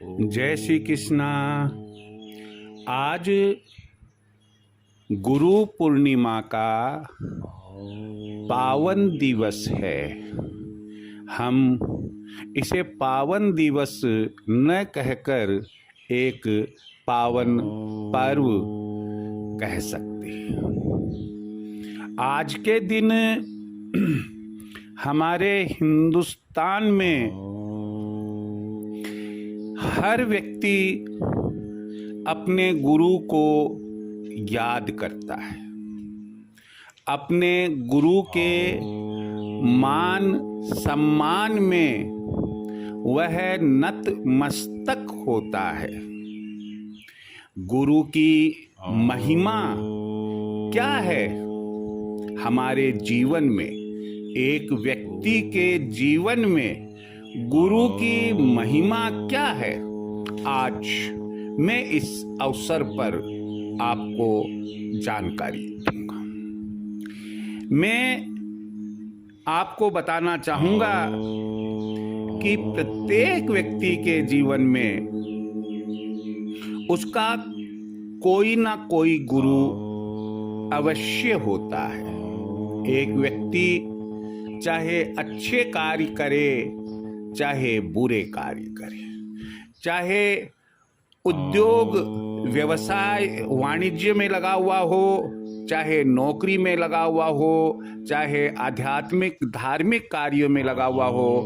जय श्री कृष्णा। आज गुरु पूर्णिमा का पावन दिवस है। हम इसे पावन दिवस न कहकर एक पावन पर्व कह सकते हैं। आज के दिन हमारे हिंदुस्तान में हर व्यक्ति अपने गुरु को याद करता है। अपने गुरु के मान सम्मान में वह नतमस्तक होता है। गुरु की महिमा क्या है हमारे जीवन में? एक व्यक्ति के जीवन में गुरु की महिमा क्या है? आज मैं इस अवसर पर आपको जानकारी दूंगा। मैं आपको बताना चाहूंगा कि प्रत्येक व्यक्ति के जीवन में उसका कोई ना कोई गुरु अवश्य होता है। एक व्यक्ति चाहे अच्छे कार्य करे, चाहे बुरे कार्य करे, चाहे उद्योग व्यवसाय वाणिज्य में लगा हुआ हो, चाहे नौकरी में लगा हुआ हो, चाहे आध्यात्मिक धार्मिक कार्यों में लगा हुआ हो,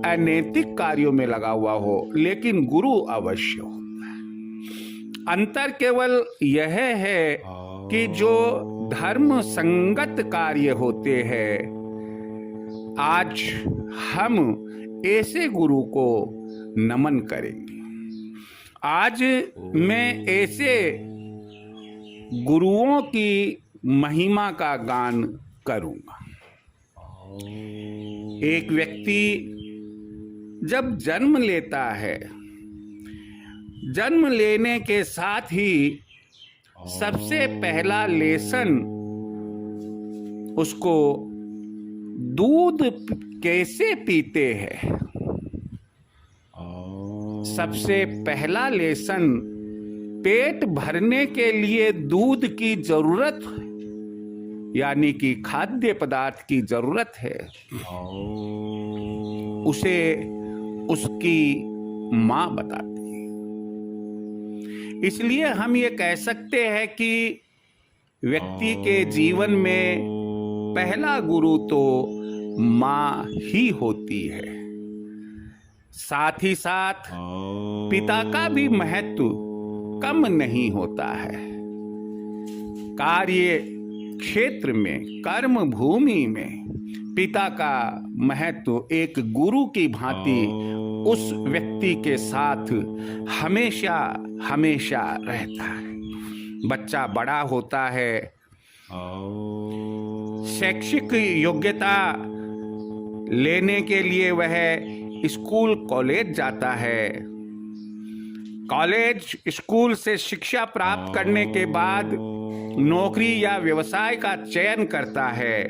अनैतिक कार्यों में लगा हुआ हो, लेकिन गुरु अवश्य होता है। अंतर केवल यह है कि जो धर्म संगत कार्य होते हैं, आज हम ऐसे गुरु को नमन करेंगे। आज मैं ऐसे गुरुओं की महिमा का गान करूंगा। एक व्यक्ति जब जन्म लेता है, जन्म लेने के साथ ही सबसे पहला लेसन उसको दूध कैसे पीते हैं, सबसे पहला लेसन पेट भरने के लिए दूध की जरूरत यानी कि खाद्य पदार्थ की जरूरत है, उसे उसकी माँ बताती है। इसलिए हम ये कह सकते हैं कि व्यक्ति के जीवन में पहला गुरु तो माँ ही होती है। साथ ही साथ पिता का भी महत्व कम नहीं होता है। कार्य क्षेत्र में, कर्म भूमि में पिता का महत्व एक गुरु की भांति उस व्यक्ति के साथ हमेशा हमेशा रहता है। बच्चा बड़ा होता है, शैक्षिक योग्यता लेने के लिए वह स्कूल कॉलेज जाता है। कॉलेज स्कूल से शिक्षा प्राप्त करने के बाद नौकरी या व्यवसाय का चयन करता है।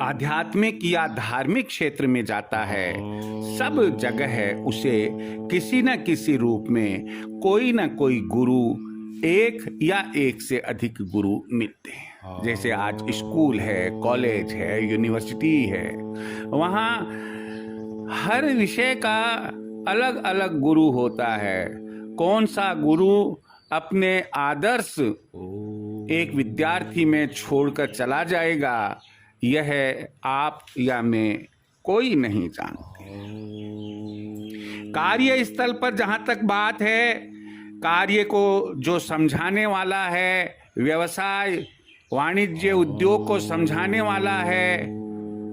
आध्यात्मिक या धार्मिक क्षेत्र में जाता है। सब जगह उसे किसी न किसी रूप में कोई न कोई गुरु, एक या एक से अधिक गुरु मिलते हैं। जैसे आज स्कूल है, कॉलेज है, यूनिवर्सिटी है, वहाँ हर विषय का अलग अलग गुरु होता है। कौन सा गुरु अपने आदर्श एक विद्यार्थी में छोड़कर चला जाएगा, यह आप या मैं कोई नहीं जानते। कार्यस्थल पर जहाँ तक बात है, कार्य को जो समझाने वाला है, व्यवसाय वाणिज्य उद्योग को समझाने वाला है,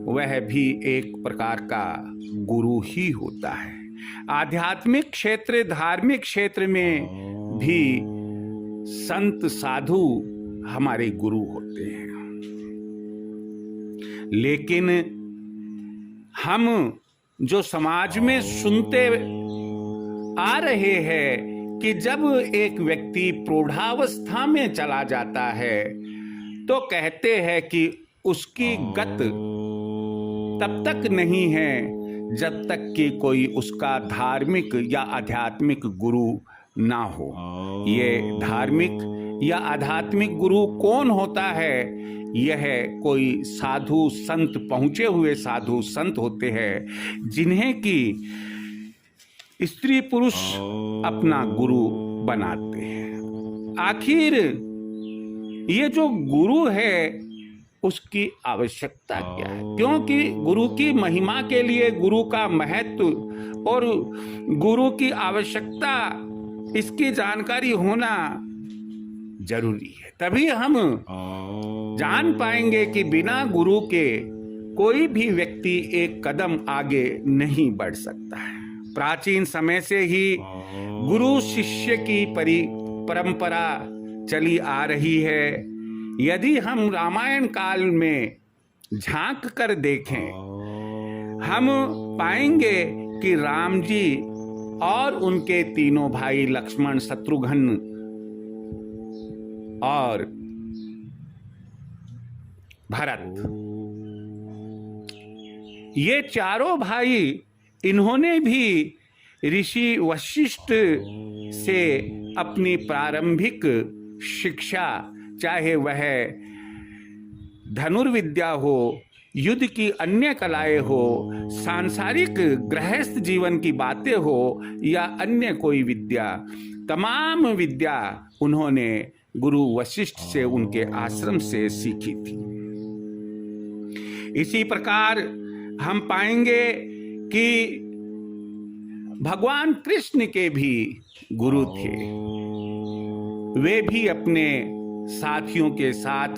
वह भी एक प्रकार का गुरु ही होता है। आध्यात्मिक क्षेत्र, धार्मिक क्षेत्र में भी संत साधु हमारे गुरु होते हैं। लेकिन हम जो समाज में सुनते आ रहे हैं कि जब एक व्यक्ति प्रौढ़ावस्था में चला जाता है तो कहते हैं कि उसकी गत तब तक नहीं है जब तक कि कोई उसका धार्मिक या आध्यात्मिक गुरु ना हो। ये धार्मिक या आध्यात्मिक गुरु कौन होता है? यह कोई साधु संत, पहुंचे हुए साधु संत होते हैं जिन्हें कि स्त्री पुरुष अपना गुरु बनाते हैं। आखिर ये जो गुरु है उसकी आवश्यकता क्या है? क्योंकि गुरु की महिमा के लिए, गुरु का महत्व और गुरु की आवश्यकता, इसकी जानकारी होना जरूरी है। तभी हम जान पाएंगे कि बिना गुरु के कोई भी व्यक्ति एक कदम आगे नहीं बढ़ सकता है। प्राचीन समय से ही गुरु शिष्य की परंपरा चली आ रही है। यदि हम रामायण काल में झांक कर देखें, हम पाएंगे कि राम जी और उनके तीनों भाई लक्ष्मण, शत्रुघ्न और भरत, ये चारों भाई, इन्होंने भी ऋषि वशिष्ठ से अपनी प्रारंभिक शिक्षा, चाहे वह धनुर्विद्या हो, युद्ध की अन्य कलाएं हो, सांसारिक गृहस्थ जीवन की बातें हो या अन्य कोई विद्या, तमाम विद्या उन्होंने गुरु वशिष्ठ से, उनके आश्रम से सीखी थी। इसी प्रकार हम पाएंगे कि भगवान कृष्ण के भी गुरु थे। वे भी अपने साथियों के साथ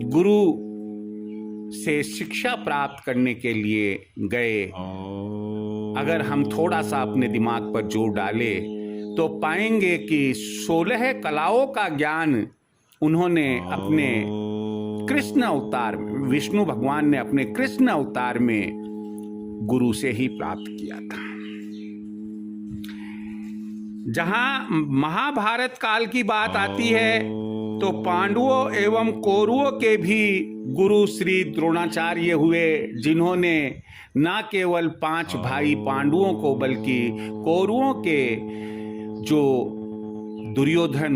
गुरु से शिक्षा प्राप्त करने के लिए गए। अगर हम थोड़ा सा अपने दिमाग पर जोर डालें तो पाएंगे कि 16 कलाओं का ज्ञान उन्होंने अपने कृष्ण अवतार में, विष्णु भगवान ने अपने कृष्ण अवतार में गुरु से ही प्राप्त किया था। जहां महाभारत काल की बात आती है तो पांडवों एवं कौरवों के भी गुरु श्री द्रोणाचार्य हुए, जिन्होंने न केवल 5 भाई पांडवों को बल्कि कौरवों के जो दुर्योधन,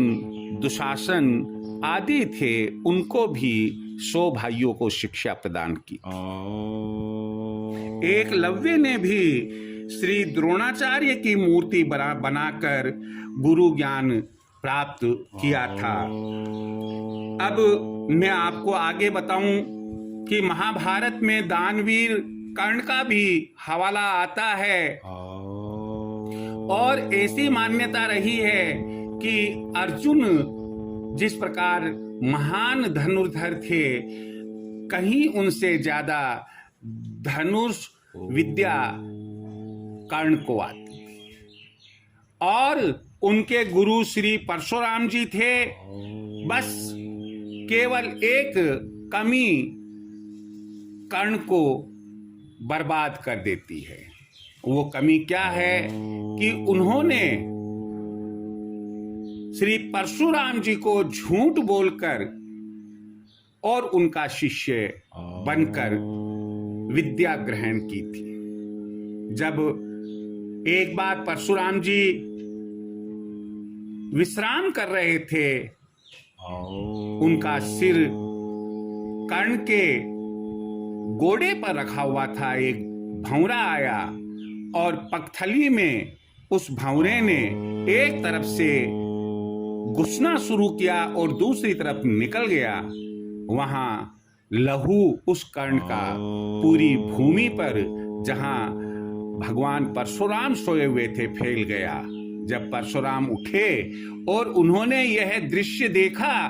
दुशासन आदि थे, उनको भी 100 भाइयों को शिक्षा प्रदान की। एकलव्य ने भी श्री द्रोणाचार्य की मूर्ति बनाकर गुरु ज्ञान प्राप्त किया था। अब मैं आपको आगे बताऊं कि महाभारत में दानवीर कर्ण का भी हवाला आता है और ऐसी मान्यता रही है कि अर्जुन जिस प्रकार महान धनुर्धर थे, कहीं उनसे ज्यादा धनुष विद्या कर्ण को आती थी और उनके गुरु श्री परशुराम जी थे। बस केवल एक कमी कर्ण को बर्बाद कर देती है। वो कमी क्या है कि उन्होंने श्री परशुराम जी को झूठ बोलकर और उनका शिष्य बनकर विद्या ग्रहण की थी। जब एक बार परशुराम जी विश्राम कर रहे थे, उनका सिर कर्ण के गोड़े पर रखा हुआ था। एक भंवरा आया और पगथली में उस भंवरे ने एक तरफ से घुसना शुरू किया और दूसरी तरफ निकल गया। वहां लहू उस कर्ण का पूरी भूमि पर, जहां भगवान परशुराम सोए हुए थे, फैल गया। जब परशुराम उठे और उन्होंने यह दृश्य देखा,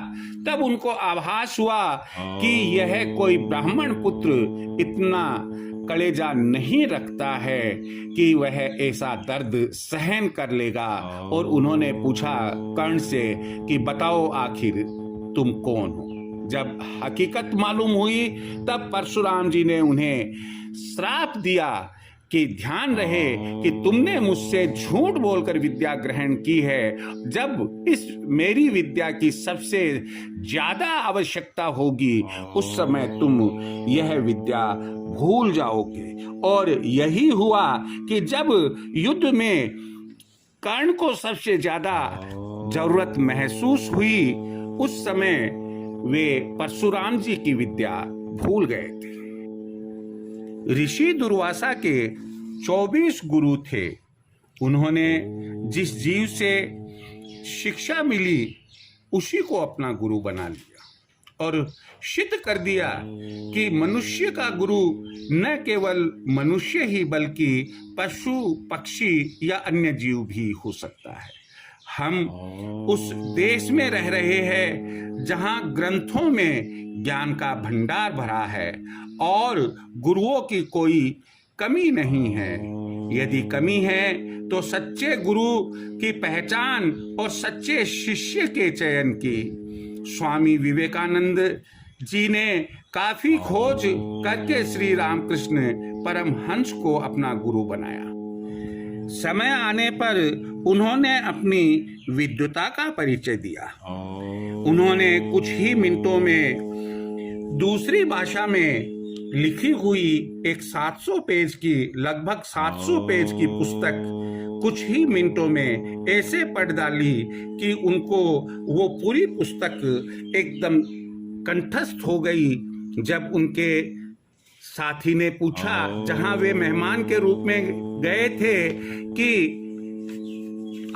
तब उनको आभास हुआ कि यह कोई ब्राह्मण पुत्र इतना कलेजा नहीं रखता है कि वह ऐसा दर्द सहन कर लेगा। और उन्होंने पूछा कर्ण से कि बताओ आखिर तुम कौन हो। जब हकीकत मालूम हुई तब परशुराम जी ने उन्हें श्राप दिया कि ध्यान रहे कि तुमने मुझसे झूठ बोलकर विद्या ग्रहण की है, जब इस मेरी विद्या की सबसे ज्यादा आवश्यकता होगी उस समय तुम यह विद्या भूल जाओगे। और यही हुआ कि जब युद्ध में कर्ण को सबसे ज्यादा जरूरत महसूस हुई, उस समय वे परशुराम जी की विद्या भूल गए थे। ऋषि दुर्वासा के 24 गुरु थे। उन्होंने जिस जीव से शिक्षा मिली उसी को अपना गुरु बना लिया और सिद्ध कर दिया कि मनुष्य का गुरु न केवल मनुष्य ही बल्कि पशु, पक्षी या अन्य जीव भी हो सकता है। हम उस देश में रह रहे हैं जहां ग्रंथों में ज्ञान का भंडार भरा है और गुरुओं की कोई कमी नहीं है। यदि कमी है तो सच्चे गुरु की पहचान और सच्चे शिष्य के चयन की। स्वामी विवेकानंद जी ने काफी खोज करके श्री रामकृष्ण परमहंस को अपना गुरु बनाया। समय आने पर उन्होंने अपनी विद्वता का परिचय दिया। उन्होंने कुछ ही मिनटों में दूसरी भाषा में लिखी हुई एक 700 पेज की, लगभग 700 पेज की पुस्तक कुछ ही मिनटों में ऐसे पढ़ डाली कि उनको वो पूरी पुस्तक एकदम कंठस्थ हो गई। जब उनके साथी ने पूछा, जहां वे मेहमान के रूप में गए थे, कि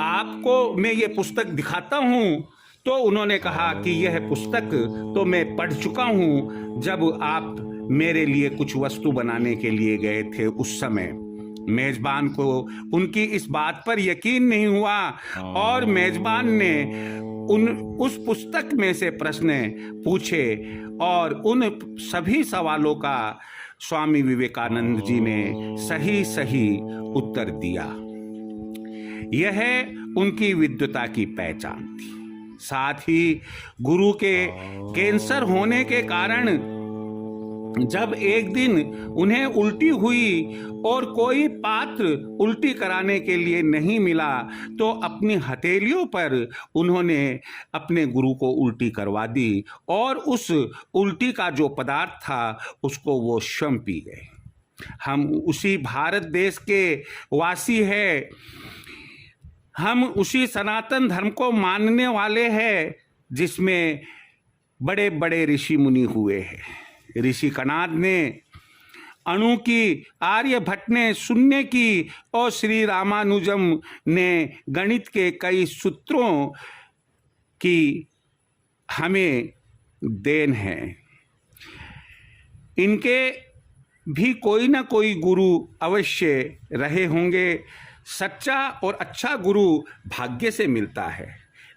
आपको मैं ये पुस्तक दिखाता हूं, तो उन्होंने कहा कि यह पुस्तक तो मैं पढ़ चुका हूं जब आप मेरे लिए कुछ वस्तु बनाने के लिए गए थे उस समय। मेजबान को उनकी इस बात पर यकीन नहीं हुआ और मेजबान ने उस पुस्तक में से प्रश्न पूछे और उन सभी सवालों का स्वामी विवेकानंद जी ने सही सही उत्तर दिया। यह उनकी विद्वता की पहचान थी। साथ ही गुरु के कैंसर होने के कारण जब एक दिन उन्हें उल्टी हुई और कोई पात्र उल्टी कराने के लिए नहीं मिला, तो अपनी हथेलियों पर उन्होंने अपने गुरु को उल्टी करवा दी और उस उल्टी का जो पदार्थ था उसको वो स्वयं पी गए। हम उसी भारत देश के वासी हैं, हम उसी सनातन धर्म को मानने वाले हैं जिसमें बड़े बड़े ऋषि मुनि हुए हैं। ऋषि कणाद ने अणु की, आर्यभट्ट ने शून्य की और श्री रामानुजम ने गणित के कई सूत्रों की हमें देन है। इनके भी कोई ना कोई गुरु अवश्य रहे होंगे। सच्चा और अच्छा गुरु भाग्य से मिलता है,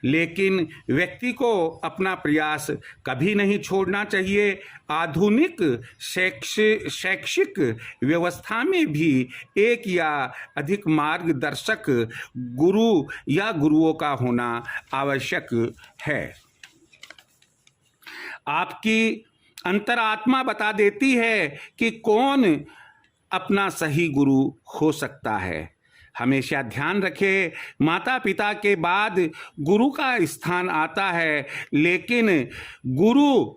लेकिन व्यक्ति को अपना प्रयास कभी नहीं छोड़ना चाहिए। आधुनिक शैक्षिक व्यवस्था में भी एक या अधिक मार्गदर्शक गुरु या गुरुओं का होना आवश्यक है। आपकी अंतरात्मा बता देती है कि कौन अपना सही गुरु हो सकता है। हमेशा ध्यान रखें, माता पिता के बाद गुरु का स्थान आता है, लेकिन गुरु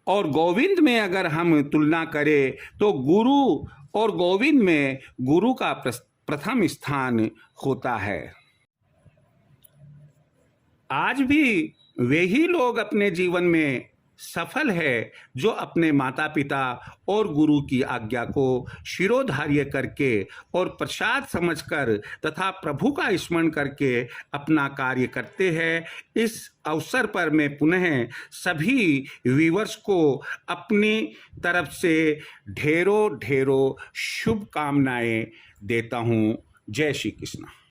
और गोविंद में अगर हम तुलना करें तो गुरु और गोविंद में गुरु का प्रथम स्थान होता है। आज भी वे ही लोग अपने जीवन में सफल है जो अपने माता पिता और गुरु की आज्ञा को शिरोधार्य करके और प्रसाद समझकर तथा प्रभु का स्मरण करके अपना कार्य करते हैं। इस अवसर पर मैं पुनः सभी व्यूअर्स को अपनी तरफ से ढेरों ढेरों शुभकामनाएं देता हूं। जय श्री कृष्ण।